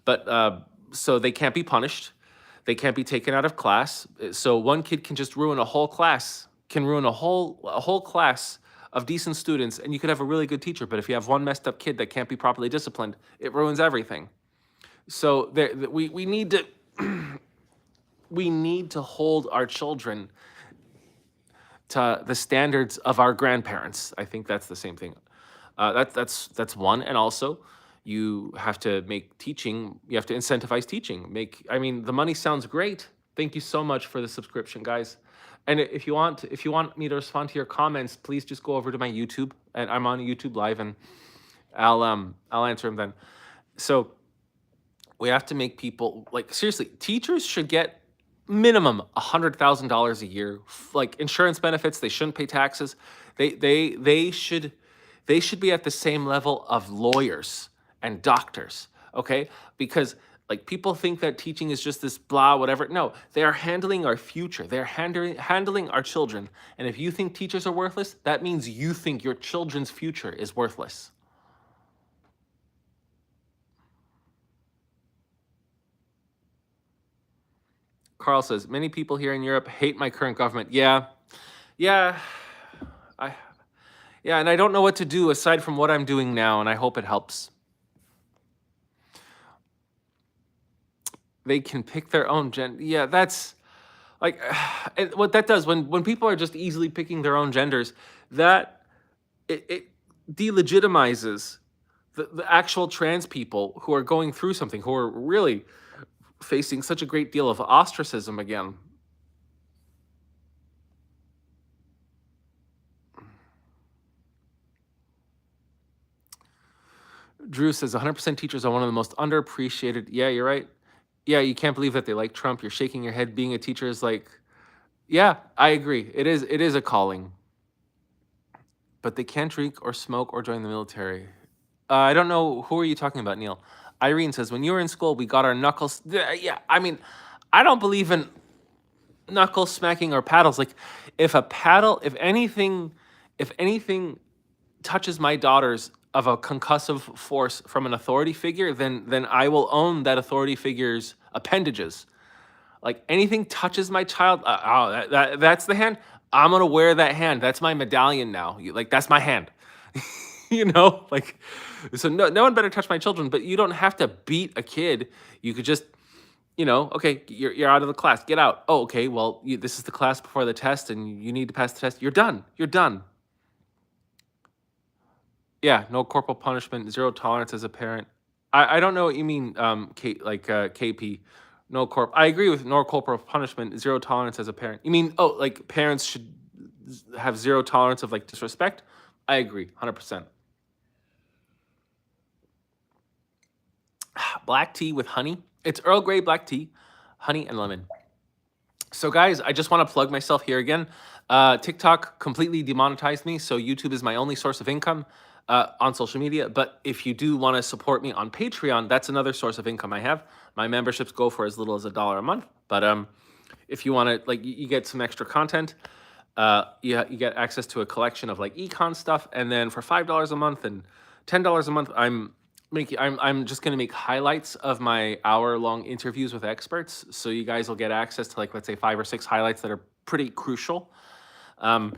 but so they can't be punished. They can't be taken out of class. So one kid can just ruin a whole class, can ruin a whole class of decent students, and you could have a really good teacher. But if you have one messed up kid that can't be properly disciplined, it ruins everything. So we need to we need to hold our children to the standards of our grandparents. I think that's the same thing. That's one, and also you have to make teaching. You have to incentivize teaching. I mean, the money sounds great. Thank you so much for the subscription, guys. And if you want me to respond to your comments, please just go over to my YouTube, and I'm on YouTube Live, and I'll answer them then. So we have to make people like seriously. Teachers should get minimum $100,000 a year, like insurance benefits. They shouldn't pay taxes. They should be at the same level of lawyers and doctors, okay? Because like people think that teaching is just this blah whatever. No, they are handling our future. They're handling our children. And if you think teachers are worthless, that means you think your children's future is worthless. Carl says, many people here in Europe hate my current government. Yeah, I, and I don't know what to do aside from what I'm doing now, and I hope it helps. They can pick their own gender. Yeah, that's like what that does when people are just easily picking their own genders. That it delegitimizes the actual trans people who are going through something, who are really facing such a great deal of ostracism again. Drew says 100% teachers are one of the most underappreciated. Yeah, you're right. Yeah, you can't believe that they like Trump. You're shaking your head. Being a teacher is like, yeah, I agree. It is a calling. But they can't drink or smoke or join the military. I don't know. Who are you talking about, Neil? Irene says, when you were in school, we got our knuckles. Yeah, I mean, I don't believe in knuckle smacking or paddles. Like, if anything touches my daughters of a concussive force from an authority figure, then I will own that authority figure's appendages. Like anything touches my child, that's the hand. I'm gonna wear that hand. That's my medallion now. Like that's my hand. Like so. No one better touch my children. But you don't have to beat a kid. You could just, okay, you're out of the class. Get out. Oh, okay. Well, this is the class before the test, and you need to pass the test. You're done. You're done. Yeah, no corporal punishment, zero tolerance as a parent. I don't know what you mean, KP. No corp. I agree with no corporal punishment, zero tolerance as a parent. You mean, oh, like parents should have zero tolerance of like disrespect? I agree, 100%. Black tea with honey. It's Earl Grey black tea, honey and lemon. So guys, I just want to plug myself here again. TikTok completely demonetized me, so YouTube is my only source of income on social media. But if you do want to support me on Patreon, that's another source of income I have. My memberships go for as little as $1 a month. But if you want to, like, you get some extra content. You get access to a collection of like econ stuff, and then for $5 a month and $10 a month, I'm just gonna make highlights of my hour-long interviews with experts. So you guys will get access to like, let's say 5 or 6 highlights that are pretty crucial. And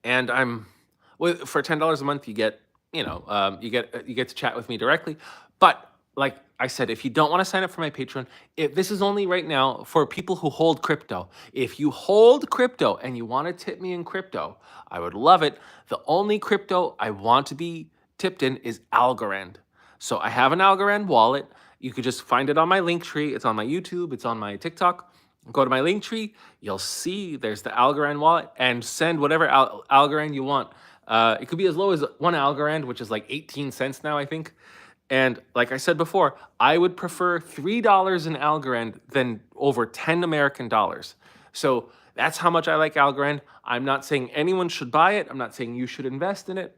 for $10 a month, you get, you get to chat with me directly. But like I said, if you don't want to sign up for my Patreon, if this is only right now for people who hold crypto. If you hold crypto and you want to tip me in crypto, I would love it. The only crypto I want to be tipped in is Algorand. So I have an Algorand wallet. You could just find it on my link tree. It's on my YouTube. It's on my TikTok. Go to my link tree. You'll see there's the Algorand wallet, and send whatever Algorand you want. It could be as low as 1 Algorand, which is like 18 cents now, I think. And like I said before, I would prefer $3 in Algorand than over 10 American dollars. So that's how much I like Algorand. I'm not saying anyone should buy it. I'm not saying you should invest in it.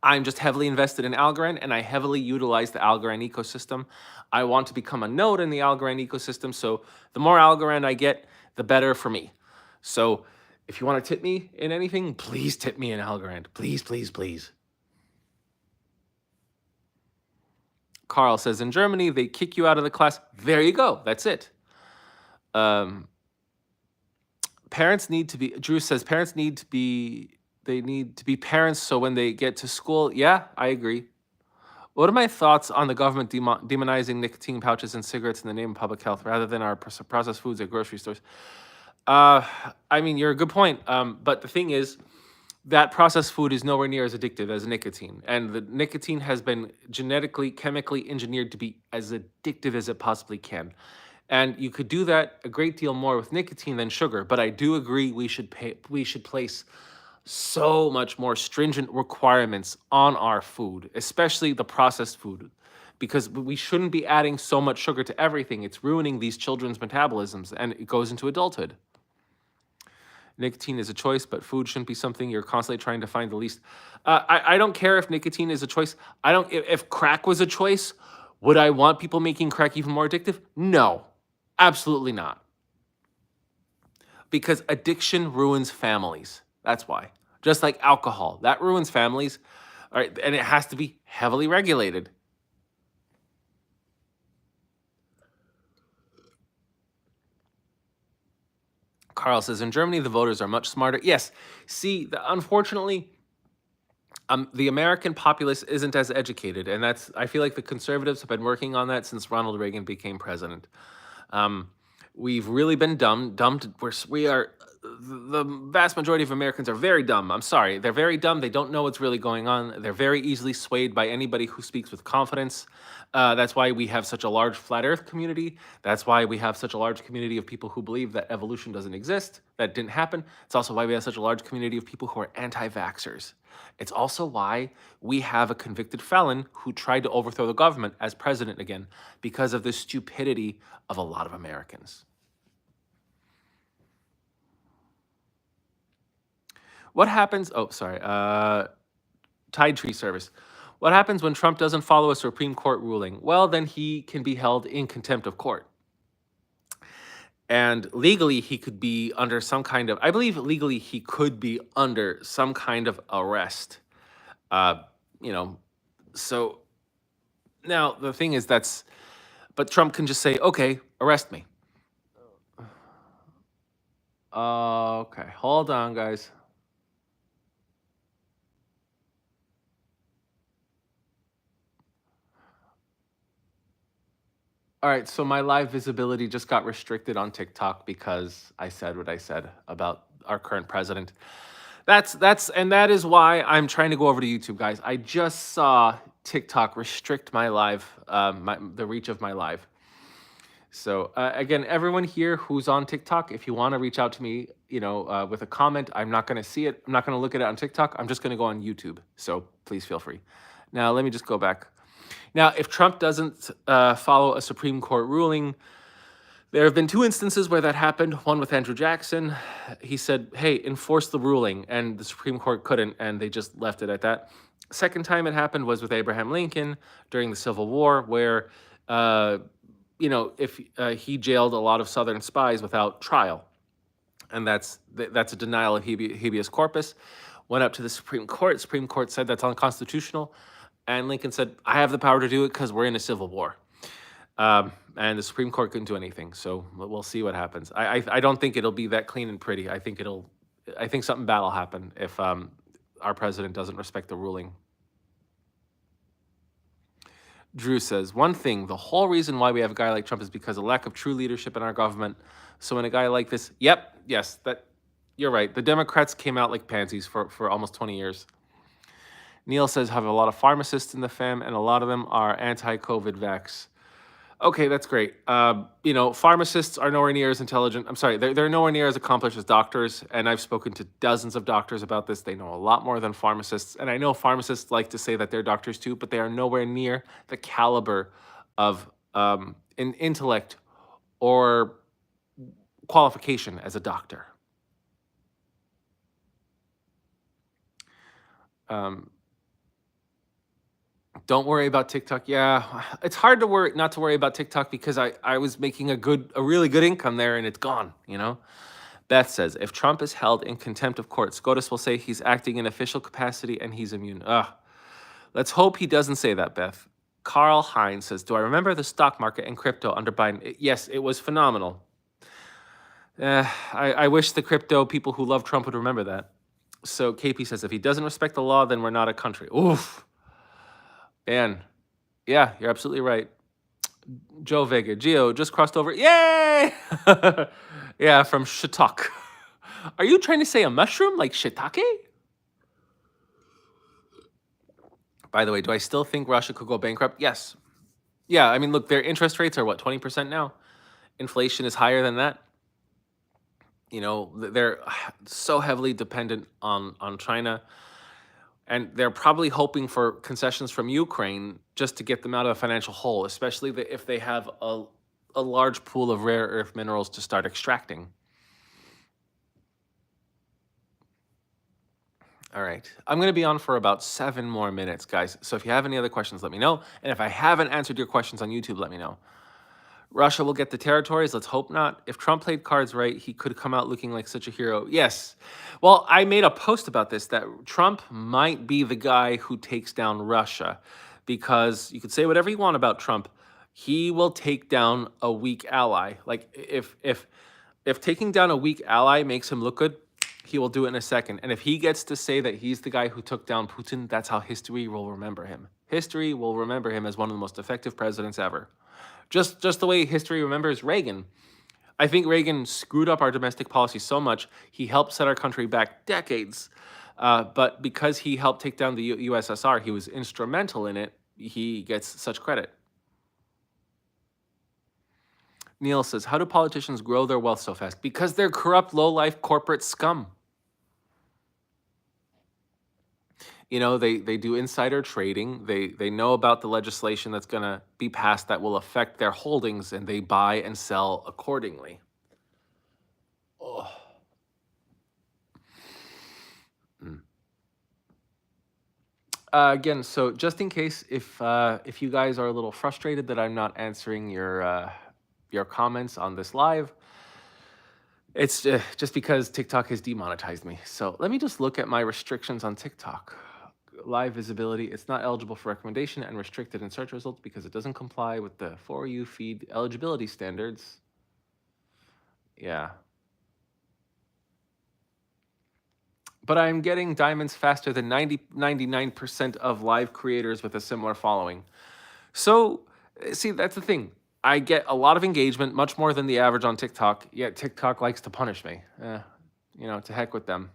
I'm just heavily invested in Algorand, and I heavily utilize the Algorand ecosystem. I want to become a node in the Algorand ecosystem, so the more Algorand I get, the better for me. So if you want to tip me in anything, please tip me in Algorand. Please, please, please. Carl says, in Germany, they kick you out of the class. There you go. That's it. Parents need to be, Drew says, parents need to be, they need to be parents so when they get to school. Yeah, I agree. What are my thoughts on the government demonizing nicotine pouches and cigarettes in the name of public health rather than our processed foods at grocery stores? I mean, you're a good point. But the thing is, that processed food is nowhere near as addictive as nicotine. And the nicotine has been genetically, chemically engineered to be as addictive as it possibly can. And you could do that a great deal more with nicotine than sugar. But I do agree we should place so much more stringent requirements on our food, especially the processed food, because we shouldn't be adding so much sugar to everything. It's ruining these children's metabolisms, and it goes into adulthood. Nicotine is a choice, but food shouldn't be something you're constantly trying to find the least. I don't care if nicotine is a choice. If crack was a choice, would I want people making crack even more addictive? No, absolutely not. Because addiction ruins families. That's why. Just like alcohol, that ruins families. All right, and it has to be heavily regulated. Carl says, in Germany, the voters are much smarter. Yes. See, unfortunately, the American populace isn't as educated. And I feel like the conservatives have been working on that since Ronald Reagan became president. We've really been dumbed. The vast majority of Americans are very dumb. I'm sorry. They're very dumb. They don't know what's really going on. They're very easily swayed by anybody who speaks with confidence. That's why we have such a large flat earth community. That's why we have such a large community of people who believe that evolution doesn't exist, that didn't happen. It's also why we have such a large community of people who are anti-vaxxers. It's also why we have a convicted felon who tried to overthrow the government as president again, because of the stupidity of a lot of Americans. What happens? Oh, sorry. Tide Tree Service. What happens when Trump doesn't follow a Supreme Court ruling? Well, then he can be held in contempt of court. And legally, he could be under some kind of, I believe legally he could be under some kind of arrest. So now the thing is but Trump can just say, okay, arrest me. Okay, hold on, guys. All right, so my live visibility just got restricted on TikTok because I said what I said about our current president. That is why I'm trying to go over to YouTube, guys. I just saw TikTok restrict my live, the reach of my live. So again, everyone here who's on TikTok, if you want to reach out to me, with a comment, I'm not going to see it. I'm not going to look at it on TikTok. I'm just going to go on YouTube. So please feel free. Now let me just go back. Now, if Trump doesn't follow a Supreme Court ruling, there have been two instances where that happened. One with Andrew Jackson. He said, hey, enforce the ruling, and the Supreme Court couldn't, and they just left it at that. Second time it happened was with Abraham Lincoln during the Civil War, where, if he jailed a lot of Southern spies without trial. And that's a denial of habeas corpus. Went up to the Supreme Court. Supreme Court said that's unconstitutional. And Lincoln said, I have the power to do it because we're in a civil war. And the Supreme Court couldn't do anything. So we'll see what happens. I don't think it'll be that clean and pretty. I think something bad will happen if our president doesn't respect the ruling. Drew says, one thing, the whole reason why we have a guy like Trump is because of lack of true leadership in our government. So when a guy like this, you're right. The Democrats came out like pansies for almost 20 years. Neil says, have a lot of pharmacists in the fam, and a lot of them are anti-COVID vax. Okay, that's great. Pharmacists are nowhere near as intelligent. I'm sorry, they're nowhere near as accomplished as doctors, and I've spoken to dozens of doctors about this. They know a lot more than pharmacists, and I know pharmacists like to say that they're doctors too, but they are nowhere near the caliber of in intellect or qualification as a doctor. Don't worry about TikTok. Yeah, it's hard to not to worry about TikTok because I was making a really good income there, and it's gone, Beth says, if Trump is held in contempt of court, SCOTUS will say he's acting in official capacity and he's immune. Let's hope he doesn't say that, Beth. Carl Hines says, do I remember the stock market and crypto under Biden? Yes, it was phenomenal. I wish the crypto people who love Trump would remember that. So KP says, if he doesn't respect the law, then we're not a country. Oof. Man, yeah, you're absolutely right. Joe Vega, Geo just crossed over. Yay! Yeah, from shiitake. Are you trying to say a mushroom like shiitake? By the way, do I still think Russia could go bankrupt? Yes. Yeah, I mean, look, their interest rates are what, 20% now? Inflation is higher than that. They're so heavily dependent on China. And they're probably hoping for concessions from Ukraine just to get them out of a financial hole, especially if they have a large pool of rare earth minerals to start extracting. All right. I'm going to be on for about 7 more minutes, guys. So if you have any other questions, let me know. And if I haven't answered your questions on YouTube, let me know. Russia will get the territories. Let's hope not. If Trump played cards right, he could come out looking like such a hero. Yes. Well, I made a post about this, that Trump might be the guy who takes down Russia, because you could say whatever you want about Trump. He will take down a weak ally. Like if taking down a weak ally makes him look good, he will do it in a second. And if he gets to say that he's the guy who took down Putin, that's how history will remember him. History will remember him as one of the most effective presidents ever. Just the way history remembers Reagan. I think Reagan screwed up our domestic policy so much, he helped set our country back decades. But because he helped take down the USSR, he was instrumental in it, he gets such credit. Neil says, how do politicians grow their wealth so fast? Because they're corrupt, low-life corporate scum. They do insider trading. They know about the legislation that's going to be passed that will affect their holdings, and they buy and sell accordingly. Oh. Again, so just in case, if you guys are a little frustrated that I'm not answering your comments on this live, it's just because TikTok has demonetized me. So let me just look at my restrictions on TikTok. Live visibility, it's not eligible for recommendation and restricted in search results because it doesn't comply with the For You feed eligibility standards. Yeah. But I'm getting diamonds faster than 99% of live creators with a similar following. So, see, that's the thing. I get a lot of engagement, much more than the average on TikTok, yet TikTok likes to punish me. To heck with them.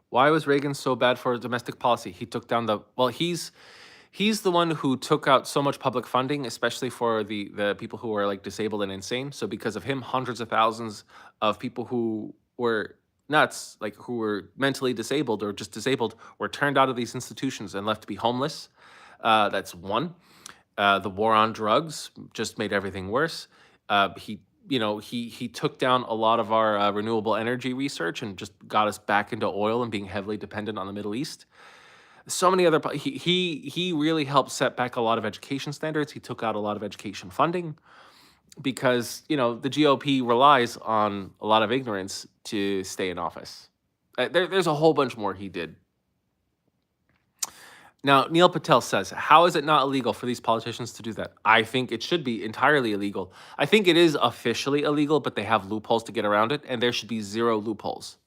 Why was Reagan so bad for domestic policy? He took down the well. He's the one who took out so much public funding, especially for the people who are like disabled and insane. So because of him, hundreds of thousands of people who were nuts, like who were mentally disabled or just disabled, were turned out of these institutions and left to be homeless. That's one. The war on drugs just made everything worse. He took down a lot of our renewable energy research and just got us back into oil and being heavily dependent on the Middle East. So many other he really helped set back a lot of education standards. He took out a lot of education funding because the GOP relies on a lot of ignorance to stay in office. There's a whole bunch more he did. Now, Neil Patel says, how is it not illegal for these politicians to do that? I think it should be entirely illegal. I think it is officially illegal, but they have loopholes to get around it, and there should be zero loopholes.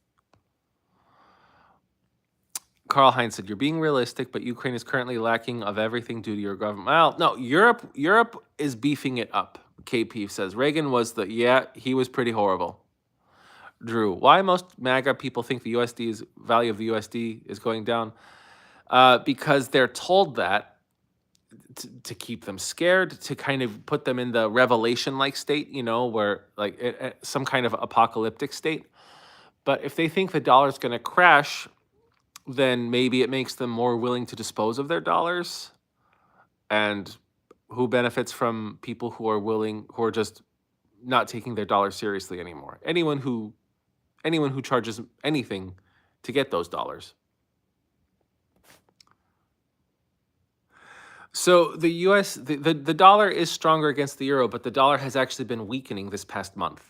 Carl Heinz said, you're being realistic, but Ukraine is currently lacking of everything due to your government. Well, no, Europe is beefing it up. KP says, Reagan was he was pretty horrible. Drew, why most MAGA people think the value of the USD is going down? Because they're told that to keep them scared, to kind of put them in the revelation-like state, where like some kind of apocalyptic state. But if they think the dollar's going to crash, then maybe it makes them more willing to dispose of their dollars. And who benefits from people who are just not taking their dollars seriously anymore? Anyone who charges anything to get those dollars. So the US, the dollar is stronger against the euro, but the dollar has actually been weakening this past month.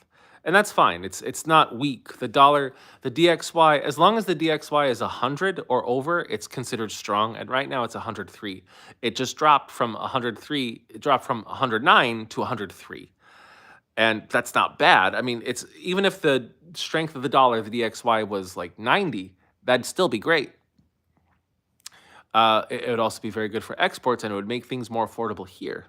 And that's fine. It's not weak. The dollar, the DXY, as long as the DXY is 100 or over, it's considered strong. And right now it's 103. It just dropped from 103, it dropped from 109 to 103. And that's not bad. I mean, it's even if the strength of the dollar, the DXY was like 90, that'd still be great. It would also be very good for exports, and it would make things more affordable here.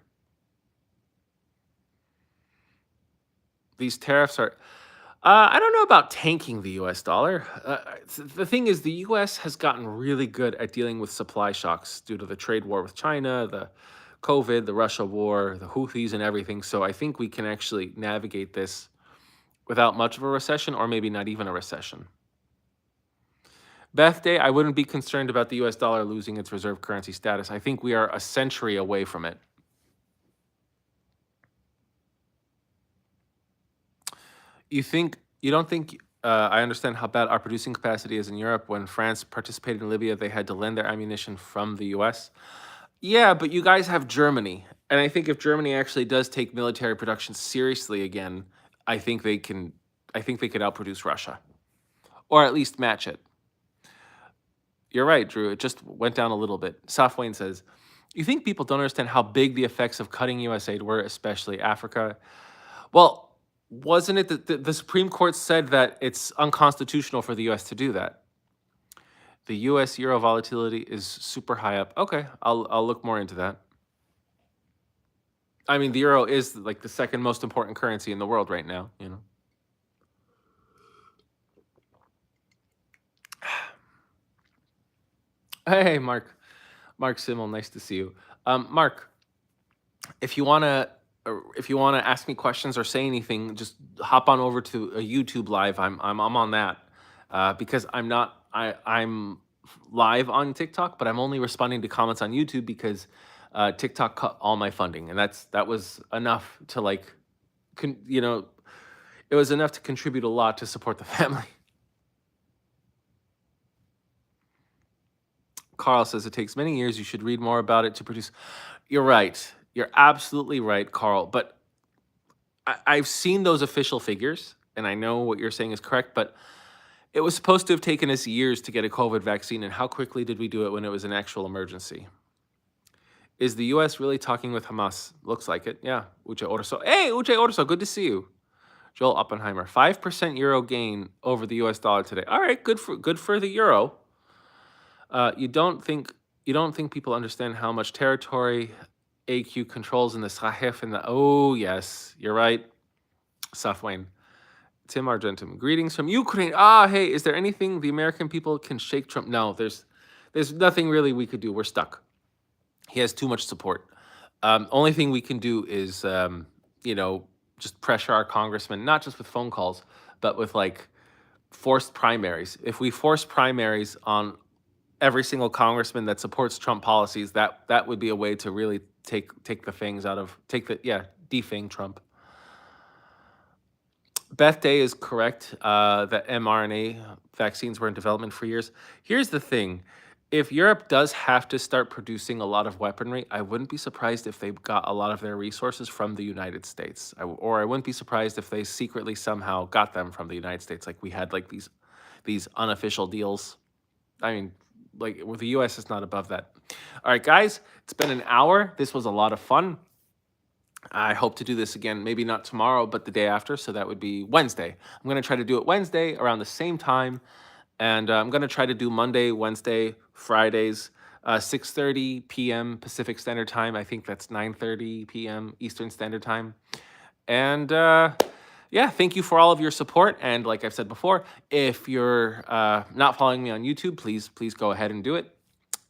These tariffs are... I don't know about tanking the US dollar. The thing is, the US has gotten really good at dealing with supply shocks due to the trade war with China, the COVID, the Russia war, the Houthis, and everything. So I think we can actually navigate this without much of a recession, or maybe not even a recession. Beth Day, I wouldn't be concerned about the US dollar losing its reserve currency status. I think we are a century away from it. You don't think I understand how bad our producing capacity is in Europe. When France participated in Libya, they had to lend their ammunition from the US. Yeah, but you guys have Germany. And I think if Germany actually does take military production seriously again, I think they could outproduce Russia. Or at least match it. You're right, Drew. It just went down a little bit. Safwayne says, you think people don't understand how big the effects of cutting US aid were, especially Africa? Well, wasn't it that the Supreme Court said that it's unconstitutional for the US to do that? The US euro volatility is super high up. Okay, I'll look more into that. I mean, the euro is like the second most important currency in the world right now, Hey, Mark Simmel, nice to see you. Mark, if you wanna ask me questions or say anything, just hop on over to a YouTube live. I'm on that because I'm live on TikTok, but I'm only responding to comments on YouTube because TikTok cut all my funding, and that was enough to it was enough to contribute a lot to support the family. Carl says it takes many years. You should read more about it to produce. You're right. You're absolutely right, Carl. But I've seen those official figures, and I know what you're saying is correct, but it was supposed to have taken us years to get a COVID vaccine, and how quickly did we do it when it was an actual emergency? Is the U.S. really talking with Hamas? Looks like it. Yeah. Uche Orso. Hey, Uche Orso, good to see you. Joel Oppenheimer, 5% euro gain over the U.S. dollar today. All right, good for the euro. You don't think people understand how much territory AQ controls in the Sahel and the... Oh, yes, you're right, Safwayne. Tim Argentum, greetings from Ukraine. Ah, hey, is there anything the American people can shake Trump? No, there's nothing really we could do. We're stuck. He has too much support. Only thing we can do is, you know, just pressure our congressman, not just with phone calls, but with like forced primaries. If we force primaries on every single congressman that supports Trump policies, that would be a way to really take the fangs out of defang Trump. Beth Day is correct that mRNA vaccines were in development for years. Here's the thing. If Europe does have to start producing a lot of weaponry, I wouldn't be surprised if they got a lot of their resources from the United States. Or I wouldn't be surprised if they secretly somehow got them from the United States. Like we had like these unofficial deals. I mean, like with the US is not above that. All right, guys, it's been an hour. This was a lot of fun. I hope to do this again, maybe not tomorrow, but the day after. So that would be Wednesday. I'm going to try to do it Wednesday around the same time. And I'm going to try to do Monday, Wednesday, Fridays, 6:30 p.m. Pacific Standard Time. I think that's 9:30 p.m. Eastern Standard Time. And yeah, thank you for all of your support. And like I've said before, if you're not following me on YouTube, please go ahead and do it.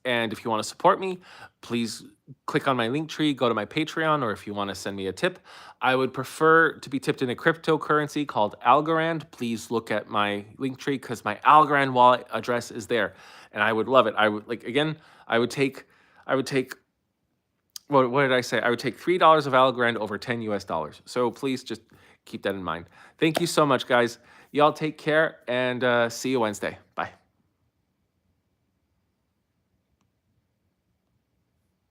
And if you want to support me, please click on my link tree, go to my Patreon, or if you want to send me a tip. I would prefer to be tipped in a cryptocurrency called Algorand. Please look at my link tree because my Algorand wallet address is there. And I would love it. I would I would take what did I say? I would take $3 of Algorand over 10 US dollars. So please just keep that in mind. Thank you so much, guys. Y'all take care and see you Wednesday. Bye.